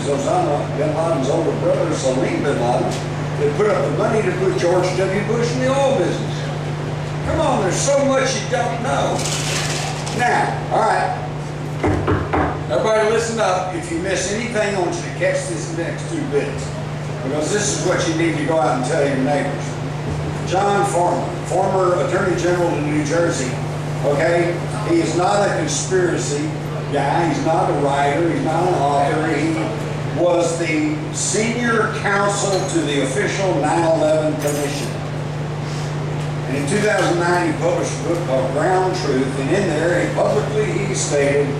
Osama bin Laden's older brother, Salim bin Laden, that put up the money to put George W. Bush in the oil business. Come on, there's so much you don't know. Now, all right, everybody listen up. If you miss anything, I want you to catch these next 2 bits, because this is what you need to go out and tell your neighbors. John Farmer, former Attorney General of New Jersey, okay? He is not a conspiracy guy. He's not a writer. He's not an author. He was the senior counsel to the official 9/11 Commission. And in 2009, he published a book called Ground Truth, and in there, he stated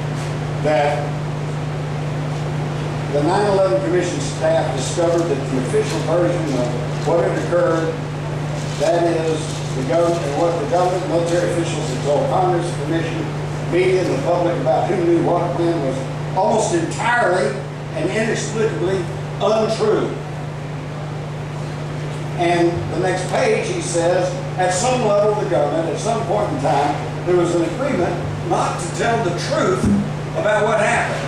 that the 9/11 Commission staff discovered that the official version of what had occurred, that is, the government and what the government, military officials had told Congress, Commission, media, and the public about who knew what when was almost entirely and inexplicably untrue. And the next page, he says, at some level of the government, at some point in time, there was an agreement not to tell the truth about what happened.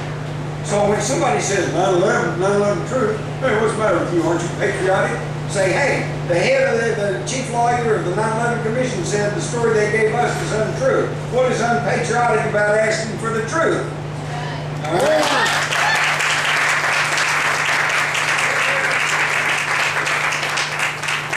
So when somebody says 9/11 truth, hey, what's the matter with you? Aren't you patriotic? Say, hey, the head of the chief lawyer of the 9/11 Commission said the story they gave us is untrue. What is unpatriotic about asking for the truth? All right.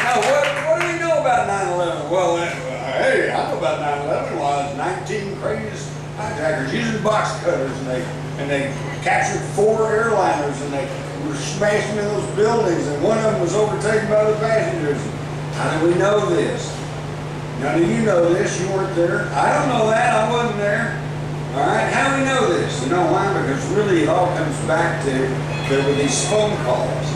Now, what do we know about 9/11? Well, hey, I know about 9/11 was 19 crazy hijackers using box cutters, and they captured 4 airliners, and they were smashed into those buildings, and one of them was overtaken by the passengers. How do we know this? None of you know this. You weren't there. I don't know that. I wasn't there. All right. How do we know this? You know why? Because really it all comes back to there were these phone calls.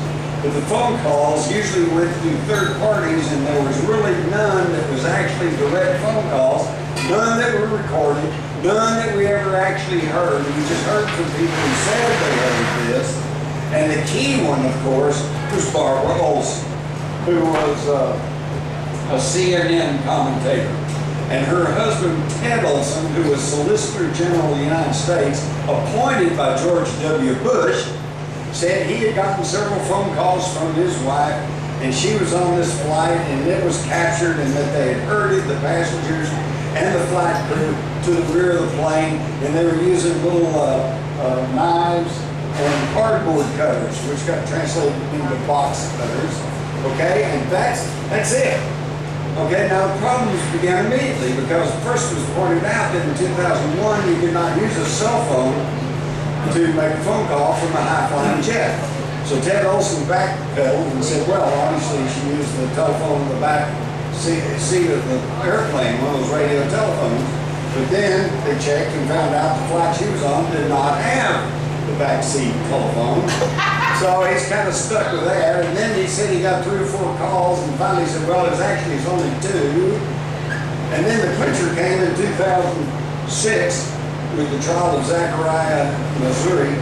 But the phone calls usually went through third parties, and there was really none that was actually direct phone calls, none that were recorded, none that we ever actually heard. We just heard from people who said they heard this. And the key one, of course, was Barbara Olson, who was a CNN commentator. And her husband, Ted Olson, who was Solicitor General of the United States, appointed by George W. Bush, said he had gotten several phone calls from his wife, and she was on this flight, and it was captured, and that they had herded the passengers and the flight crew to the rear of the plane, and they were using little knives and cardboard cutters, which got translated into box cutters. Okay, and that's it. Okay, now the problems began immediately, because first it was pointed out that in 2001 you could not use a cell phone to make a phone call from a high-flying jet. So Ted Olson backpedaled and said, well, obviously she used the telephone in the back seat of the airplane, one of those radio telephones. But then they checked and found out the flight she was on did not have the backseat telephone. So he's kind of stuck with that. And then he said he got 3 or 4 calls, and finally he said, well, it's only 2. And then the clincher came in 2006 with the trial of Zachariah Missouri,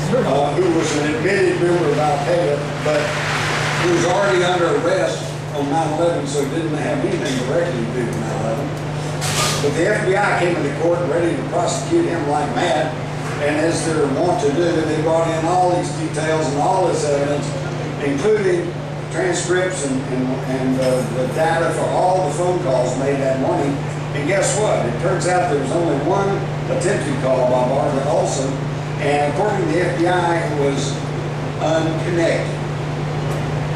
who was an admitted member of Al-Qaeda, but who was already under arrest on 9/11, so it didn't have anything directly to do with 9/11. But the FBI came into court ready to prosecute him like mad, and as they're wont to do, they brought in all these details and all this evidence, including transcripts and the data for all the phone calls made that morning. And guess what? It turns out there was only one attempted call by Barbara Olson, and according to the FBI, it was unconnected.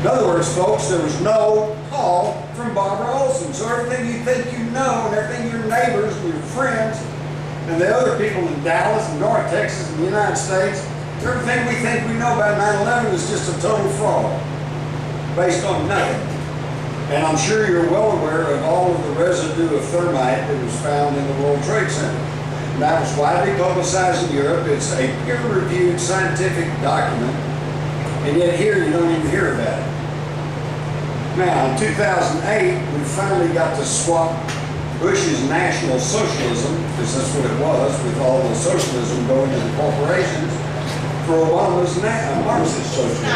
In other words, folks, there was no call from Barbara Olson. So everything you think you know, and everything your neighbors and your friends and the other people in Dallas and North Texas and the United States, everything we think we know about 9/11 is just a total fraud based on nothing. And I'm sure you're well aware of all of the residue of thermite that was found in the World Trade Center. And that was widely publicized in Europe. It's a peer-reviewed scientific document, and yet here you don't even hear about it. Now, in 2008, we finally got to swap Bush's National Socialism, because that's what it was, with all the socialism going to the corporations, for Obama's Marxist socialism.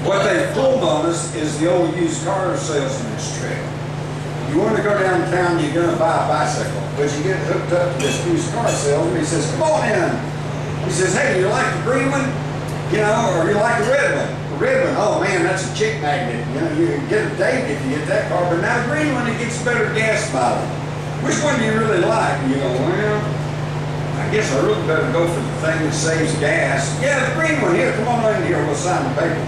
What they pulled on us is the old used car salesman's trick. You want to go downtown, you're going to buy a bicycle, but you get hooked up to this used car salesman. He says, come on in. He says, hey, you like the green one? You know, or you like the red one? The red one, oh man, that's a chick magnet. You know, you can get a date if you get that car, but now the green one, it gets better gas mileage. Which one do you really like? And you go, well, I guess I really better go for the thing that saves gas. Yeah, the green one, here, come on in here, we'll sign the paper.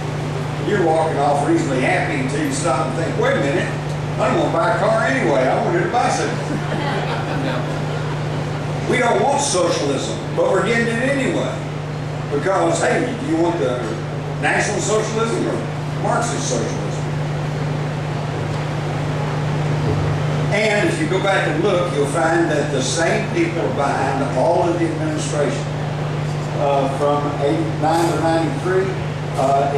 You're walking off reasonably happy until you stop and think, wait a minute, I don't want to buy a car anyway, I wanted a bicycle. We don't want socialism, but we're getting it anyway. Because, hey, do you want the National Socialism or Marxist socialism? And if you go back and look, you'll find that the same people are behind all of the administration. From 89 to 93,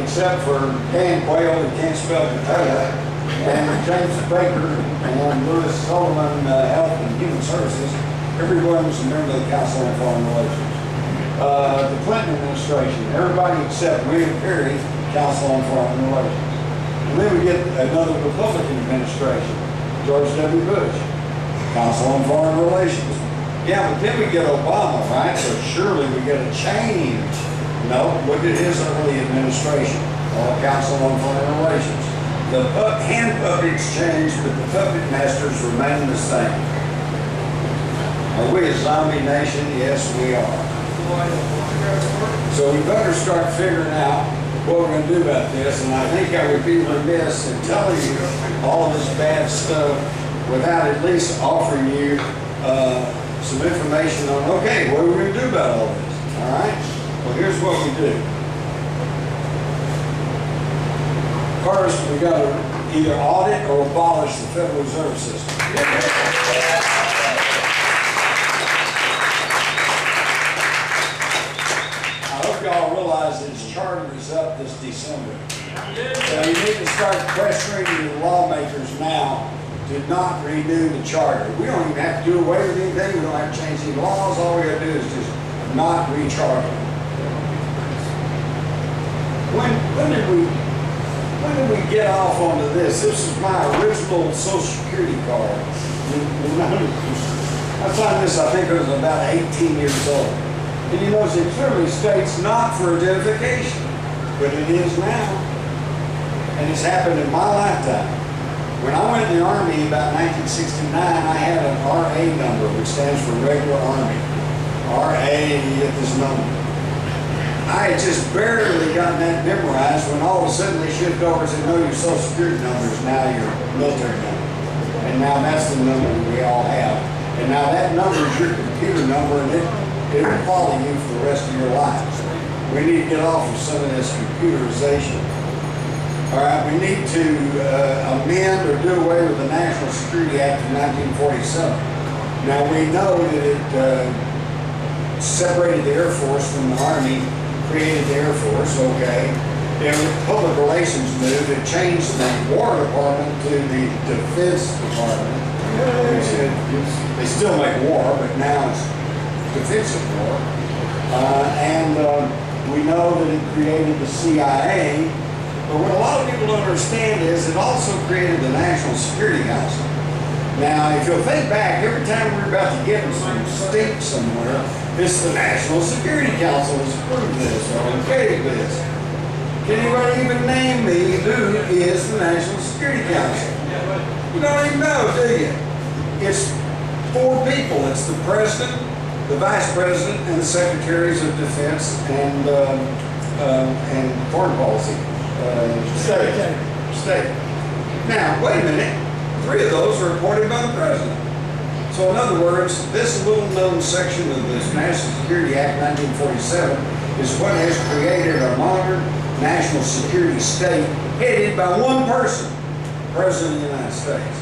except for Dan Quayle, who can't spell Dakota, and James Baker, and Louis Sullivan, Health and Human Services, everyone was a member of the Council on Foreign Relations. The Clinton administration, everybody except William Perry, Council on Foreign Relations. And then we get another Republican administration, George W. Bush, Council on Foreign Relations. Yeah, but then we get Obama, right? So surely we get a change. No, look at his early administration, Council on Foreign Relations. The hand puppets change, but the puppet masters remain the same. Are we a zombie nation? Yes, we are. So we better start figuring out what we're going to do about this, and I think I would be remiss in telling you all of this bad stuff without at least offering you some information on, okay, what are we going to do about all this? All right? Well, here's what we do. First, we got to either audit or abolish the Federal Reserve System. Y'all realize that his charter is up this December. So you need to start pressuring the lawmakers now to not renew the charter. We don't even have to do away with anything. We don't have to change any laws. All we have to do is just not recharter. When did we get off onto this? This is my original Social Security card. I signed this, I think it was about 18 years old. And you notice it clearly states not for identification, but it is now. And it's happened in my lifetime. When I went in the Army about 1969, I had an RA number, which stands for Regular Army. RA, you get this number. I had just barely gotten that memorized when all of a sudden they shift over and said, no, your Social Security number is now your military number. And now that's the number we all have. And now that number is your computer number, and it will follow you for the rest of your life. We need to get off of some of this computerization. All right, we need to amend or do away with the National Security Act of 1947. Now we know that it separated the Air Force from the Army, created the Air Force, okay. And with public relations move, it changed the War Department to the Defense Department. They still make war, but now it's defensive war. We know that it created the CIA, but what a lot of people don't understand is it also created the National Security Council. Now, if you'll think back, every time we're about to get some stink somewhere, it's the National Security Council has approved this or okayed this. Can anybody even name me who is the National Security Council? You don't even know, do you? It's 4 people. It's the President, the Vice President, and the Secretaries of Defense and Foreign Policy. State. Now, wait a minute. 3 of those are appointed by the President. So in other words, this little known section of this National Security Act 1947 is what has created a modern national security state headed by one person, President of the United States.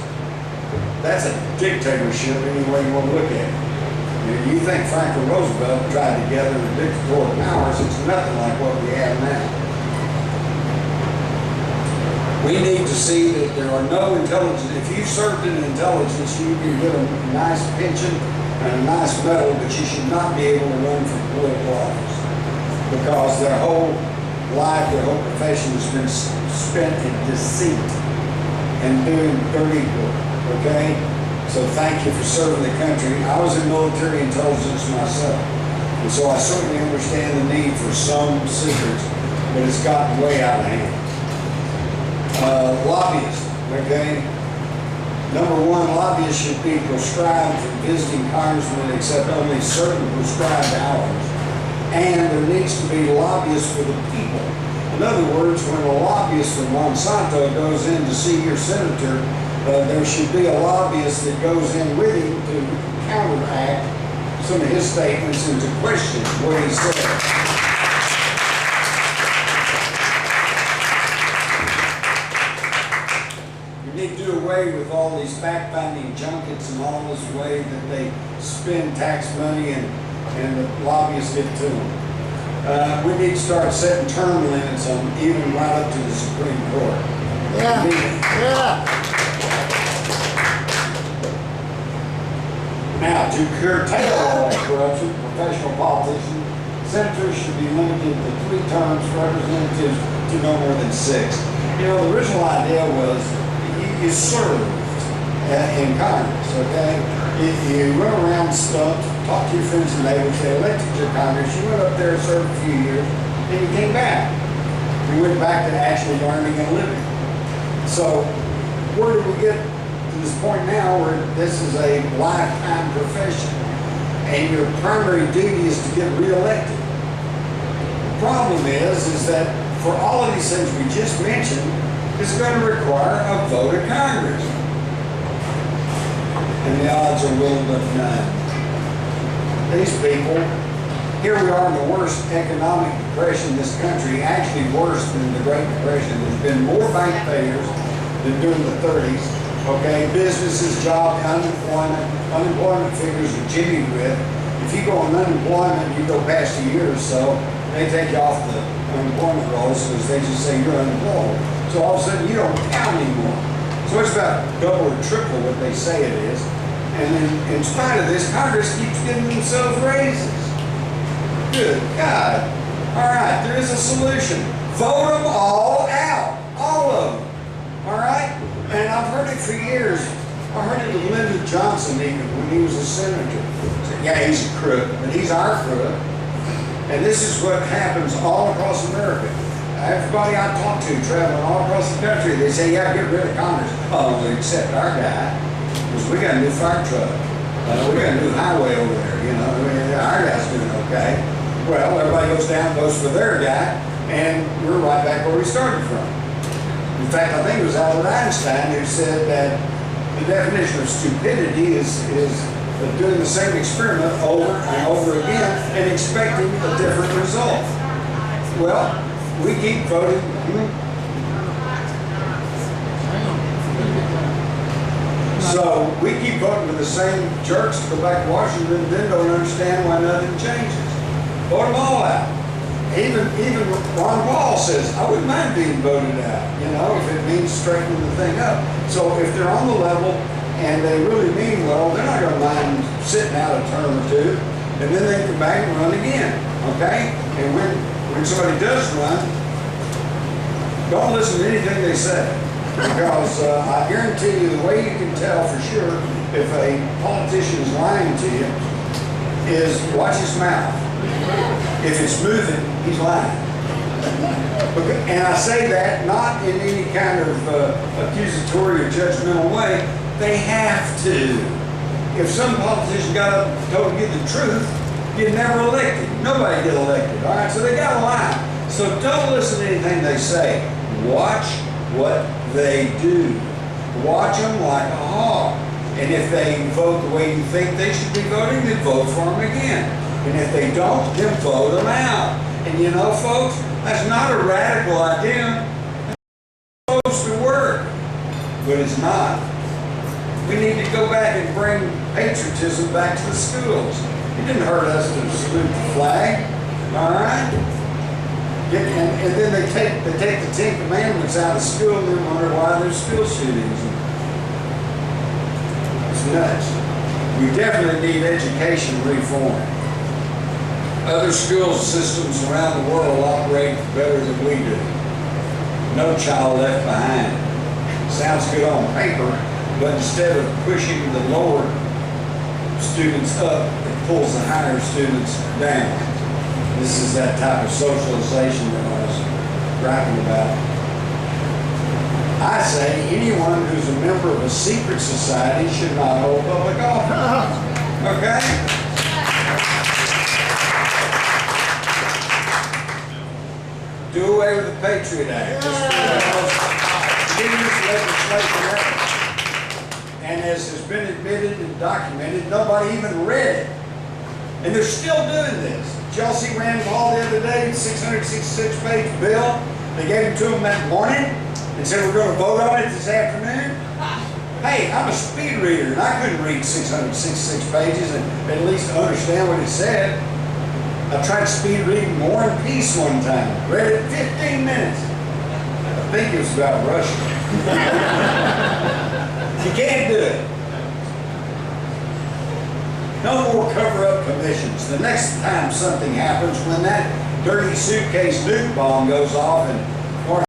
That's a dictatorship any way you want to look at it. You think Franklin Roosevelt tried to gather the dictatorial powers, it's nothing like what we have now. We need to see that there are no intelligence. If you've served in intelligence, you can get a nice pension and a nice medal, but you should not be able to run for political office because their whole life, their whole profession has been spent in deceit and doing dirty work. okay? So thank you for serving the country. I was in military intelligence myself, and so I certainly understand the need for some secrets, but it's gotten way out of hand. Lobbyists, okay? Number one, lobbyists should be proscribed from visiting congressmen except only certain prescribed hours. And there needs to be lobbyists for the people. In other words, when a lobbyist from Monsanto goes in to see your senator, there should be a lobbyist that goes in with him to counteract some of his statements and to question what he said. Do away with all these fact-finding junkets and all this way that they spend tax money and the lobbyists get to them. We need to start setting term limits on even right up to the Supreme Court. Yeah. Now, to curtail all that corruption, professional politicians, senators should be limited to 3 terms, representatives to no more than 6. You know, the original idea was you served in Congress, okay? You went around stumped, talked to your friends and neighbors, they elected you to Congress, you went up there, served a few years, then you came back. You went back to actually learning and living. So where did we get to this point now where this is a lifetime profession and your primary duty is to get reelected? The problem is that for all of these things we just mentioned, it's going to require a vote of Congress. And the odds are little but none. These people, here we are in the worst economic depression in this country, actually worse than the Great Depression. There's been more bank failures than during the 30s. Okay, businesses, jobs, unemployment figures are jimmied with. If you go on unemployment, you go past a year or so, they take you off the unemployment rolls because they just say you're unemployed. So all of a sudden you don't count anymore. So it's about double or triple what they say it is. And then in spite of this, Congress keeps giving themselves raises. Good God. All right, there is a solution. Vote them all out. All of them. All right? And I've heard it for years. I heard it with Lyndon Johnson even when he was a senator. Said, yeah, he's a crook, but he's our crook. And this is what happens all across America. Everybody I talk to traveling all across the country, they say, yeah, get rid of Congress. Oh, well, except our guy, because we got a new fire truck. We got a new highway over there, you know. Our guy's doing okay. Well, everybody goes down, votes for their guy, and we're right back where we started from. In fact, I think it was Albert Einstein who said that the definition of stupidity is doing the same experiment over and over again and expecting a different result. Well, we keep voting. So we keep voting for the same jerks to go back to Washington and then don't understand why nothing changes. Vote them all out. Even Ron Paul says, I wouldn't mind being voted out, you know, if it means straightening the thing up. So if they're on the level and they really mean well, they're not going to mind sitting out a term or two, and then they come back and run again, okay? And when somebody does run, don't listen to anything they say, because I guarantee you the way you can tell for sure if a politician is lying to you is watch his mouth. If it's moving, he's lying. And I say that not in any kind of accusatory or judgmental way. They have to. If some politician got up and told you the truth, you'd never elected. Nobody get elected, all right? So they got to lie. So don't listen to anything they say. Watch what they do. Watch them like a hawk. And if they vote the way you think they should be voting, then vote for them again. And if they don't, then vote them out. And you know, folks, that's not a radical idea. It's supposed to work, but it's not. We need to go back and bring patriotism back to the schools. It didn't hurt us to salute the flag, all right? And then they take the 10 Commandments out of school and then wonder why there's school shootings. It's nuts. We definitely need education reform. Other school systems around the world operate better than we do. No child left behind. Sounds good on paper, But instead of pushing the lower students up, it pulls the higher students down. This is that type of socialization that I was rapping about. I say anyone who's a member of a secret society should not hold public office. Okay? Do away with the Patriot Act. Get this legislation out. And as has been admitted and documented, nobody even read it. And they're still doing this. Chelsea Rand Paul the other day, 666-page bill. They gave it to him that morning and said, we're going to vote on it this afternoon. Hey, I'm a speed reader, and I couldn't read 666 pages and at least understand what it said. I tried speed reading War and Peace one time. Read it 15 minutes. I think it was about Russia. You can't do it. No more cover-up commissions. The next time something happens, when that dirty suitcase nuke bomb goes off and